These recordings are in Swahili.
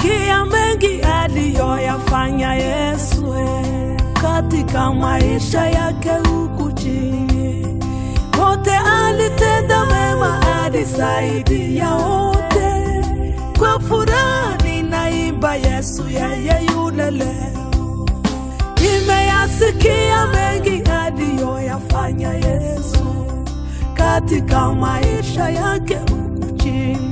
Nimeyasikia mengi aliyoyafanya Yesu katika maisha yake huku chini. Wote alitenda mema, alisaidia wote. Kwa furaha ninaimba Yesu yeye yule leo. Nimeyasikia mengi aliyoyafanya Yesu katika maisha yake huku chini.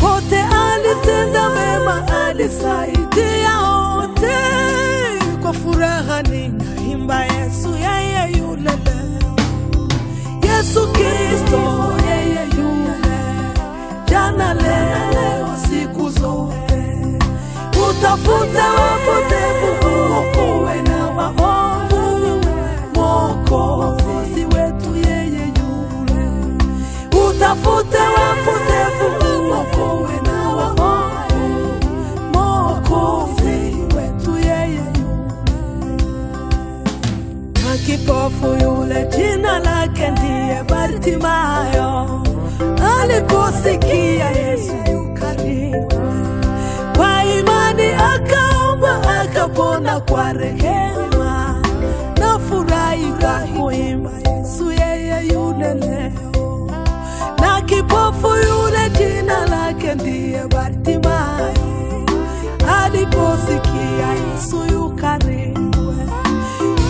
Wote alitenda mema, alisaidia wote. Kwa furaha ninaimba Yesu yeye yule leo. Yesu Kristo yeye yule, jana leo siku zote. Utafuta wapotevu, uokoe na waovu. Mwokozi wetu yeye yule. Utafuta wapotevu, uokoe na waovu. Mwokozi wetu yeye yule. Na kipofu yule jina lake ndiye Bartimayo, aliposikia Yesu yu karibu, kwa imani akaomba akapona kwa rehema. Na furahi kwa kuimba Yesu yeye yule leo. Na kipofu yule jina lake ndiye Bartimayo, aliposikia Yesu yu karibu,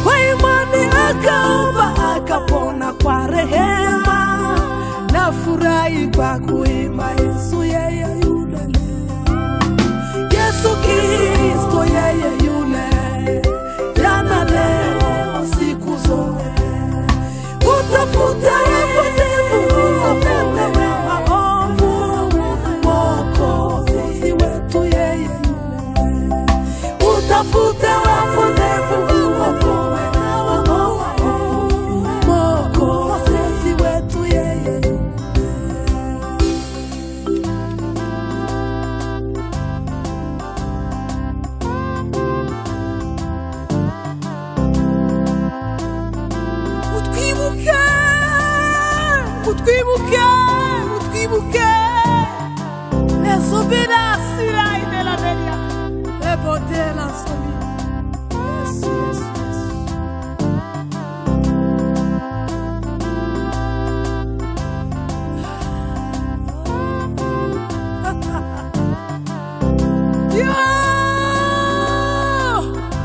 kwa imani akaomba akapona kwa rehema. Na furahi kwa kuimba Yesu yeye yule leo. Yesu Kristo yeye yule, jana leo siku zote. Utafuta wapotevu, uokoe na waovu. Mwokozi wetu yeye yule. Utafuta wapotevu, uokoe na waovu. Mwokozi wetu yeye yule. Utwibuke Nesobila sirai de la velia Ebote la somi. Yes, yes, yes.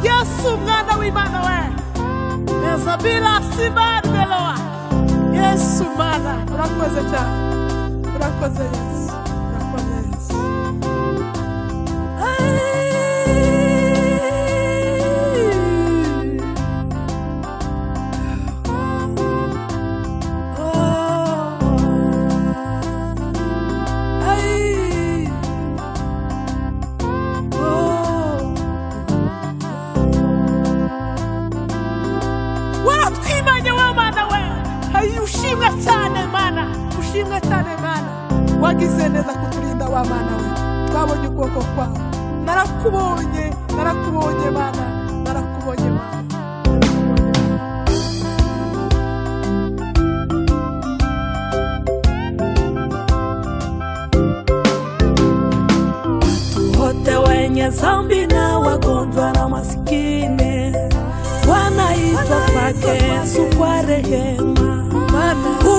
Yesu mwana w'Imana we Nesobila sirai de loa. Yesu mana, urakoze cyane. Urakoze Yesu. Urakoze Yesu. Ushimwe cyane mana, ushimwe cyane mana. Wagize neza kuturinda wa mana we. Twabonye ukuboko kwawe. Narakubonye mana, narakubonye mana. Wote wenye dhambi na wagonjwa na masikini wanaitwa kwake Yesu kwa rehema.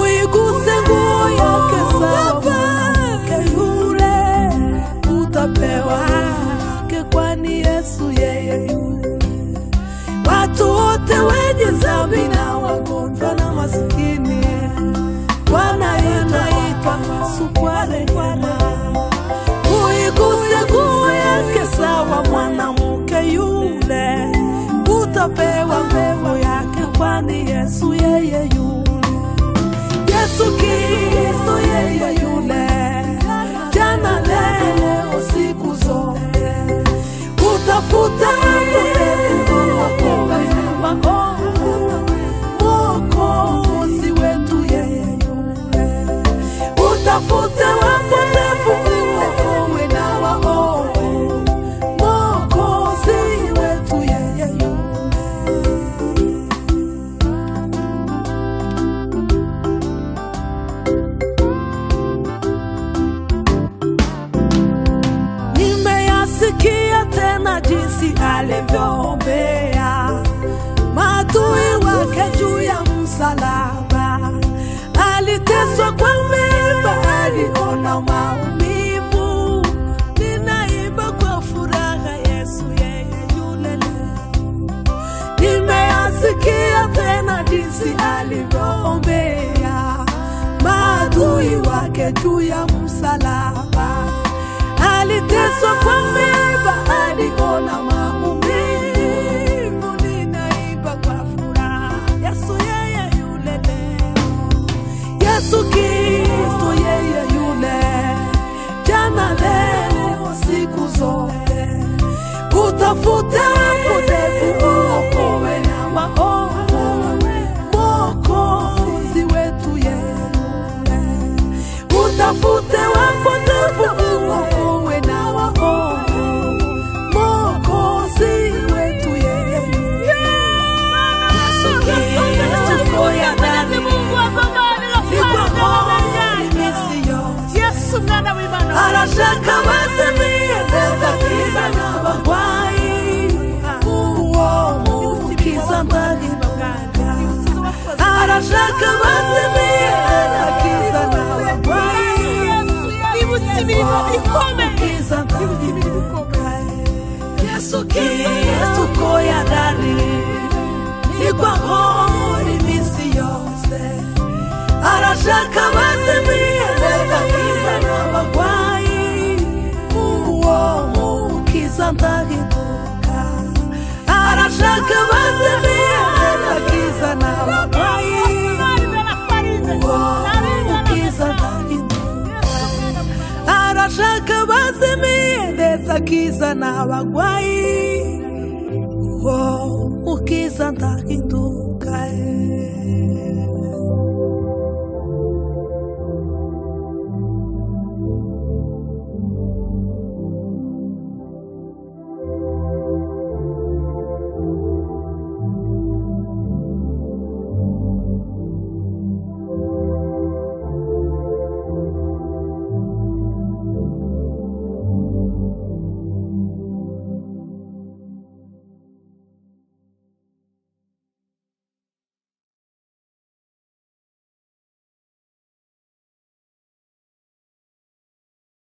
Uiguse nguo yake sawa mwanamke yule, utapewa haki kwani Yesu yeye yule. Watu wote wenye dhambi na wagonjwa na masikini wanaitwa Yesu kwa rehema. Uiguse nguo yake sawa mwanamke yule, utapewa mbegu yake kwani Yesu yeye yule. Yesu Kristo yeye yule, jana leo siku zote. Utafuta wapotevu, uokoe na waovu. Mwokozi wetu yeye yule. Utafuta wapotevu, uokoe na waovu. Mwokozi wetu yeye yule. msalaba, aliteswa kwa mimba, aliona maumivu. Ninaimba kwa furaha, Yesu yeye yule leo. Nimeasikia tena jinsi alivyoombea maadui wake juu ya msalaba, aliteswa kwa mimba, aliona maumivu. Ninaimba kwa furaha, Yesu yeye yule leo. Yesu Kristo yeye yule, jana leo siku zote. Utafute wapotevu, uokoe na waovu, Mwokozi wetu yeye yule. Utafute wapotevu, uokoe na waovu, Mwokozi wetu yeye yule. Yesu Kristo ya ndani, Yesu mwana w'Imana, arashaka bazimiye neza kiza n'abagwayi, uwo mukiza ndani baganga. Arashaka bazimiye neza kiza n'abagwayi, ibusibiro bikomeye. Yesu Kristo ko yadari, ikwaho imisi yose. Arashaka bazimiye neza kiza n'abagwayi, uwo mukiza ndahinduka. Arashaka bazimiye neza kiza n'abagwayi, uwo mukiza ndahinduka. Arashaka bazimiye neza kiza n'abagwayi, uwo mukiza ndahinduka.